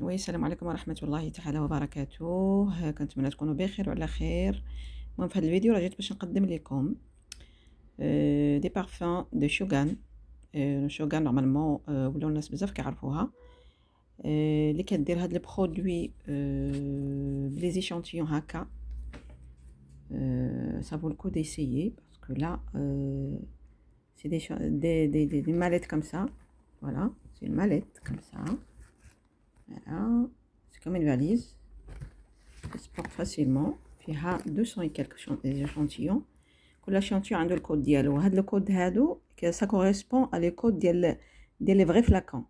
وي السلام عليكم ورحمة الله تعالى وبركاته، كنتمنى تكونوا بخير وعلى خير. المهم في هذا الفيديو راه جيت باش نقدم لكم دي بارفان دو شوغان. شوغان نورمالمون ولاو الناس بزاف كيعرفوها، اللي كدير هاد البرودوي بلي زيشانتيون هكا. ça vaut le coup d'essayer parce que là c'est des mallettes comme ça. Voilà, c'est une mallette comme ça. Voilà, c'est comme une valise. Ça se porte facilement. فيها 200 et quelques échantillons. كل échantillon عنده الكود ديالو. هاد الكود هادو ça correspond à les codes ديال les vrais flacons.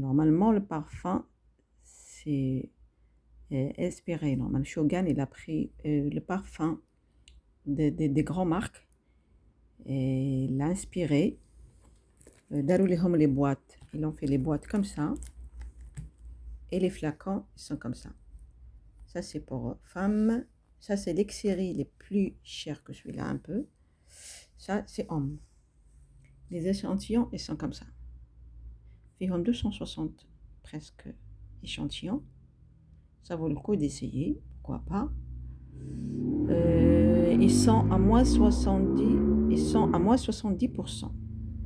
Normalement le parfum c'est inspiré. Normalement Shogun il a pris le parfum des grandes marques et il l'a inspiré. داروا ليهم les boîtes. Ils ont fait les boîtes comme ça. Et les flacons ils sont comme ça. Ça c'est pour femmes. Ça c'est l'ex-série les plus chers que celui-là un peu. Ça c'est homme. Les échantillons ils sont comme ça. Ils ont 260 presque échantillons. Ça vaut le coup d'essayer, pourquoi pas. Ils sont à moins 70. Ils sont à moins 70%.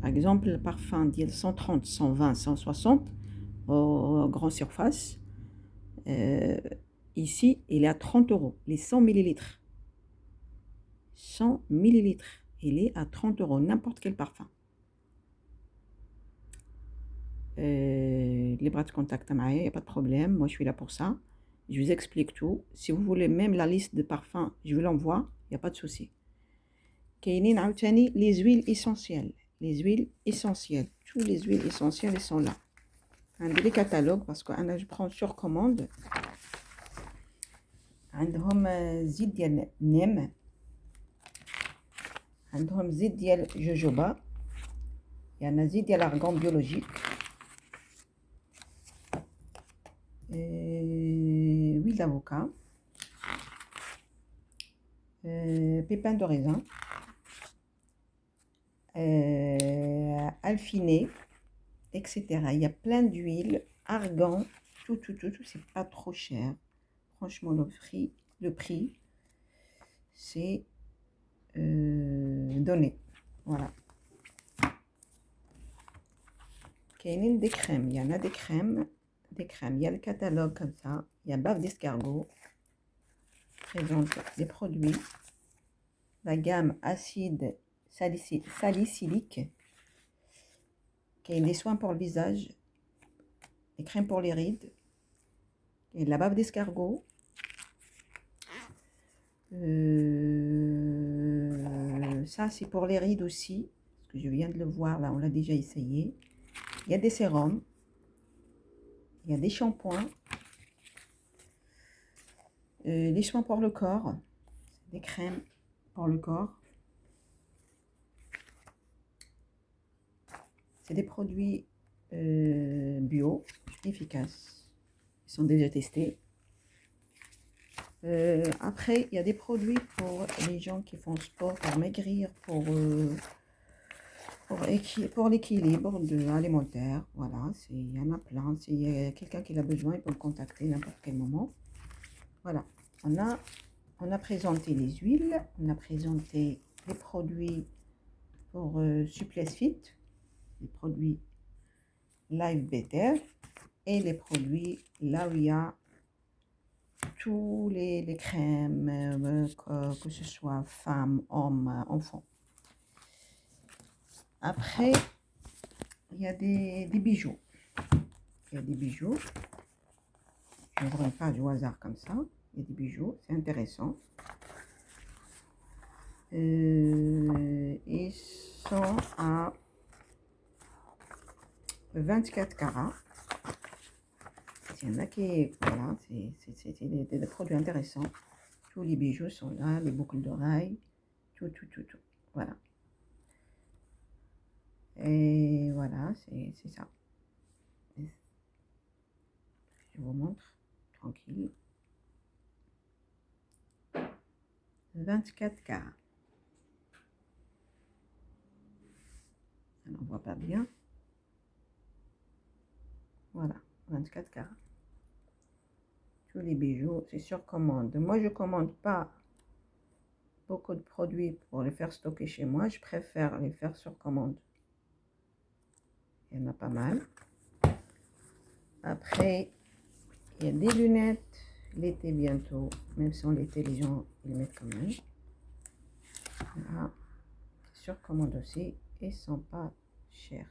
Par exemple le parfum dit 130, 120, 160 aux grandes surfaces. Ici, il est à 30 €, les 100 millilitres. 100 millilitres, il est à 30 €, n'importe quel parfum. Les bras de contact, il n'y a pas de problème, moi je suis là pour ça. Je vous explique tout. Si vous voulez même la liste de parfums, je vous l'envoie, il n'y a pas de souci. كاينين عاوتاني les huiles essentielles. Les huiles essentielles. Toutes les huiles essentielles elles sont là. عندي les catalogues parce que je prends sur commande. عندهم زيت ديال نيم، عندهم زيت ديال جوجوبا، يعني زيت ديال argan biologique، huile d'avocat، pépins de raisin، alfiné, etc. Il y a plein d'huiles, argan, tout, c'est pas trop cher. Franchement, le prix c'est donné. Voilà. كاينين des crèmes, il y en a des crèmes. Il y a le catalogue comme ça. Il y a bave d'escargot. Présente les produits. La gamme acide salicylique. Il y a des soins pour le visage. Des crèmes pour les rides. Et la bave d'escargot. Ça c'est pour les rides aussi. Parce que je viens de le voir là, on l'a déjà essayé. Il y a des sérums. Il y a des shampoings. Des soins pour le corps. Des crèmes pour le corps. C'est des produits bio, efficaces. Ils sont déjà testés. Après, il y a des produits pour les gens qui font sport, pour maigrir, pour l'équilibre alimentaire. Voilà, il y en a plein. S'il y a quelqu'un qui a besoin, il peut me contacter à n'importe quel moment. Voilà, on a présenté les huiles, on a présenté les produits pour Souplesse Fit, les produits Live Better et les produits là où il y a tous les crèmes, que ce soit femmes, hommes, enfants. Après, il y a des bijoux. Il y a des bijoux. Je n'ouvre pas au hasard comme ça. Il y a des bijoux, c'est intéressant. Ils sont à 24 carats. Il y en a qui, voilà, c'est des produits intéressants. Tous les bijoux sont là, les boucles d'oreilles, tout. Voilà. Et voilà, c'est ça. Je vous montre, tranquille. 24 carats. Ça n'en voit pas bien. Voilà, 24 carats. Tous les bijoux, c'est sur commande. Moi, je commande pas beaucoup de produits pour les faire stocker chez moi. Je préfère les faire sur commande. Il y en a pas mal. Après, il y a des lunettes. L'été bientôt. Même si on l'été, les gens ils mettent quand même. Voilà. Sur commande aussi. Ils sont pas chers.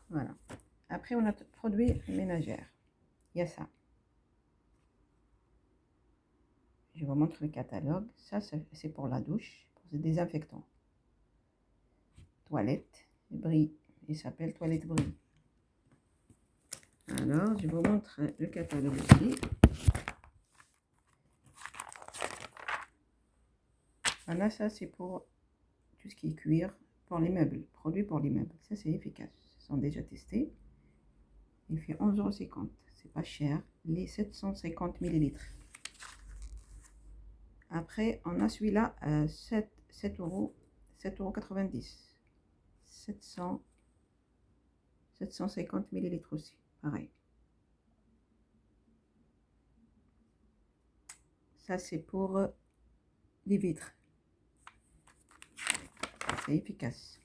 Voilà. Après, on a produits ménagères. Il y a ça. Je vous montre le catalogue. Ça, c'est pour la douche, pour les désinfectants. Toilette, Brie. Il s'appelle Toilette Brie. Alors, je vous montre le catalogue aussi. Voilà, ça, c'est pour tout ce qui est cuir, pour les meubles, produits pour les meubles. Ça, c'est efficace. Ils sont déjà testés. Il fait 11,50 €. C'est pas cher. Les 750 millilitres. Après, on a celui-là à 7 €, 7,90 €. 750 millilitres aussi, pareil. Ça, c'est pour les vitres. C'est efficace.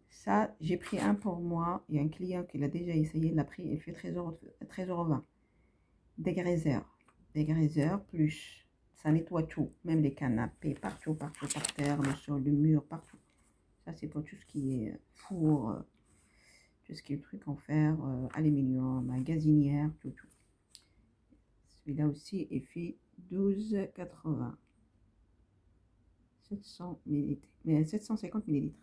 Ça, j'ai pris un pour moi. Il y a un client qui l'a déjà essayé. Il l'a pris. Il fait 13,20 €. Dégriseur plus. Ça nettoie tout. Même les canapés, partout, par terre, le sol, le mur, partout. Ça, c'est pour tout ce qui est four, tout ce qui est truc en fer, aluminium, gazinière, tout. Celui-là aussi, il fait 12,80 €. 700 millilitres. Mais 750 millilitres.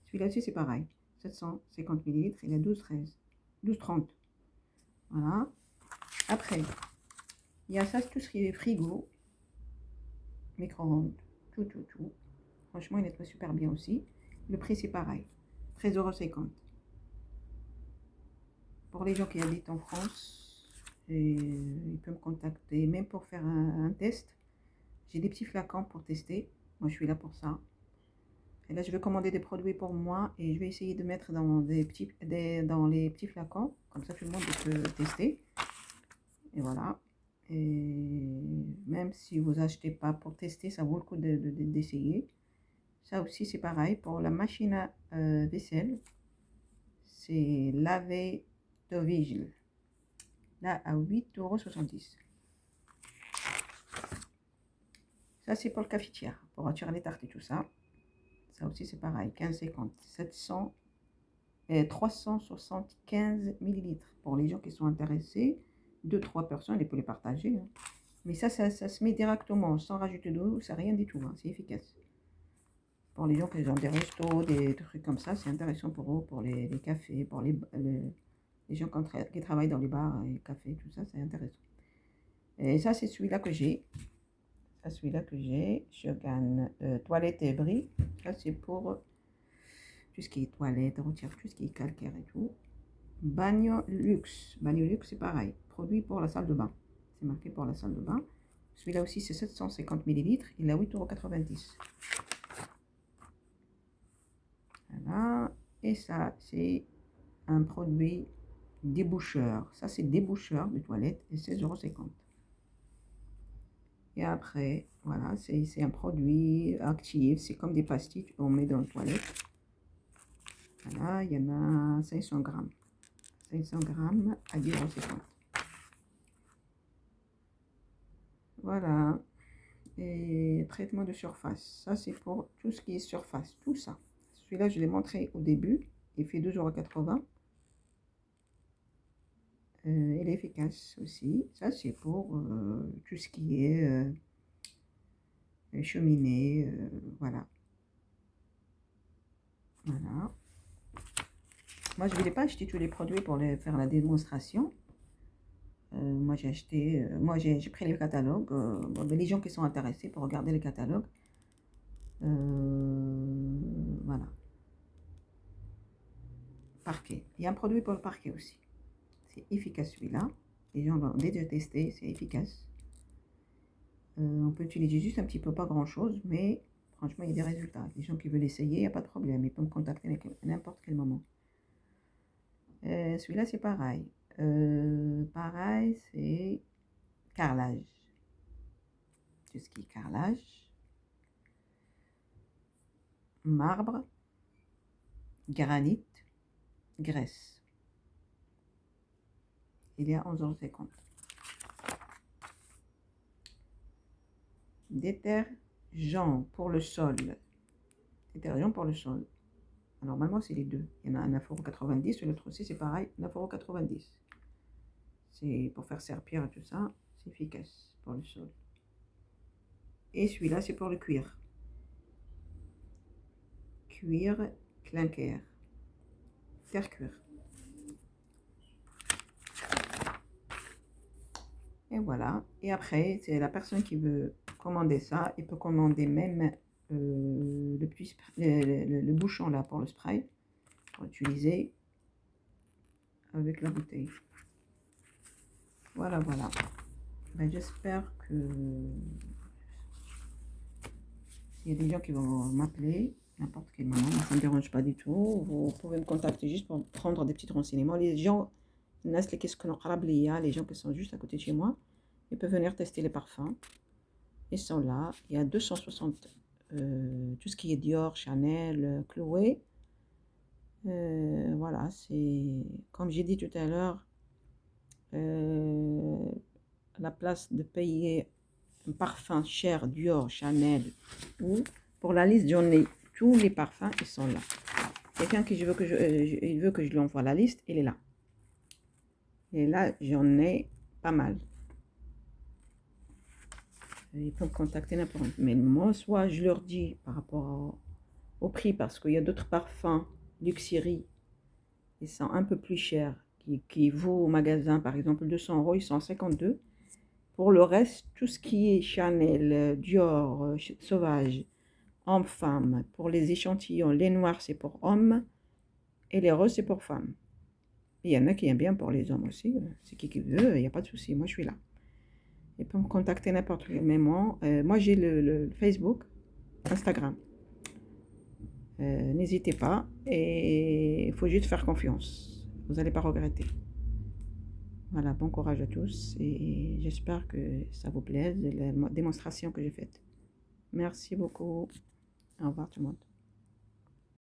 Celui-là aussi, c'est pareil. 750 millilitres, il a 12,13. 12,30. Voilà. Après, il y a ça, tout ce qui est frigo, micro-ondes, tout. Franchement, il nettoie super bien aussi. Le prix, c'est pareil. 13,50 €. Pour les gens qui habitent en France, ils peuvent me contacter, même pour faire un test. J'ai des petits flacons pour tester. Moi, je suis là pour ça. Et là, je vais commander des produits pour moi et je vais essayer de mettre dans dans les petits flacons. Comme ça, tout le monde peut tester. Et voilà. Et même si vous achetez pas pour tester, ça vaut le coup d'essayer. Ça aussi, c'est pareil. Pour la machine à vaisselle, c'est laver de vigile. Là, à 8,70 €. Ça, c'est pour le cafetière, pour attirer les tartes et tout ça. Ça aussi, c'est pareil. 15,50 €. 375 millilitres. Pour les gens qui sont intéressés, 2-3 personnes, ils peuvent les partager. Hein. Mais ça se met directement, sans rajouter d'eau, c'est rien du tout. Hein. C'est efficace. Pour les gens qui ont des restos, des trucs comme ça, c'est intéressant pour eux, pour les cafés, pour les gens qui travaillent dans les bars et cafés, tout ça, c'est intéressant. Et ça, c'est celui-là que j'ai. Ça, celui-là que j'ai. Je gagne toilette et bris. Ça, c'est pour tout ce qui est toilette, retire tout ce qui est calcaire et tout. Bagno luxe. Bagno luxe, c'est pareil. Produit pour la salle de bain. C'est marqué pour la salle de bain. Celui-là aussi, c'est 750 millilitres. Il est à 8,90 €. Voilà. Et ça, c'est un produit déboucheur. Ça, c'est déboucheur de toilette et 16,50 €. Et après, voilà, c'est un produit actif. C'est comme des pastilles qu'on met dans la toilette. Voilà, il y en a 500 grammes. 500 grammes à 10,50 €. Voilà. Et traitement de surface. Ça, c'est pour tout ce qui est surface. Tout ça. Celui-là, je l'ai montré au début. Il fait 2,80 €. Il est efficace aussi. Ça, c'est pour tout ce qui est cheminée. Voilà. Voilà. Moi, je ne voulais pas acheter tous les produits pour faire la démonstration. Moi, j'ai acheté, j'ai pris les catalogues. Bon, ben, les gens qui sont intéressés pour regarder les catalogues. Voilà. Parquet. Il y a un produit pour le parquet aussi. C'est efficace celui-là. Les gens l'ont déjà testé, c'est efficace. On peut utiliser juste un petit peu, pas grand-chose, mais franchement, il y a des résultats. Les gens qui veulent essayer, il n'y a pas de problème. Ils peuvent me contacter à n'importe quel moment. Celui-là, c'est pareil. Pareil, c'est carrelage. Tout ce qui est carrelage, marbre, granit, graisse. Il y a 11,50 €. Détergent pour le sol. Détergent pour le sol. Normalement, c'est les deux. Il y en a un à 9,90 €, et l'autre aussi, c'est pareil, 9,90 €. C'est pour faire serpillère et tout ça, c'est efficace pour le sol. Et celui-là, c'est pour le cuir. Cuir, clinker, terre cuir. Et voilà. Et après, c'est la personne qui veut commander ça. Il peut commander même le bouchon là pour le spray. Pour utiliser avec la bouteille. Voilà, voilà. Ben, j'espère que il y a des gens qui vont m'appeler n'importe quel moment. Ça ne me dérange pas du tout. Vous pouvez me contacter juste pour prendre des petits renseignements. Les gens, les gens qui sont juste à côté de chez moi, ils peuvent venir tester les parfums. Ils sont là. Il y a 260, tout ce qui est Dior, Chanel, Chloé. Voilà, c'est comme j'ai dit tout à l'heure, à la place de payer un parfum cher, Dior, Chanel, ou pour la liste, j'en ai tous les parfums, ils sont là. Quelqu'un qui veut que il veut que je lui envoie la liste, il est là. Et là, j'en ai pas mal. Ils peuvent contacter n'importe qui. Mais moi, soit je leur dis par rapport au prix, parce qu'il y a d'autres parfums, Luxury, ils sont un peu plus chers, qui vaut au magasin, par exemple, 200 €, ils sont à 52. Pour le reste, tout ce qui est Chanel, Dior, Sauvage, homme-femme, pour les échantillons, les noirs, c'est pour hommes, et les roses, c'est pour femmes. Il y en a qui aiment bien pour les hommes aussi, c'est qui veut, il n'y a pas de souci, moi je suis là. Ils peuvent me contacter n'importe quel moment. Moi j'ai le Facebook, Instagram. N'hésitez pas, et il faut juste faire confiance. Vous n'allez pas regretter. Voilà, bon courage à tous, et j'espère que ça vous plaise, la démonstration que j'ai faite. Merci beaucoup. Au revoir tout le monde.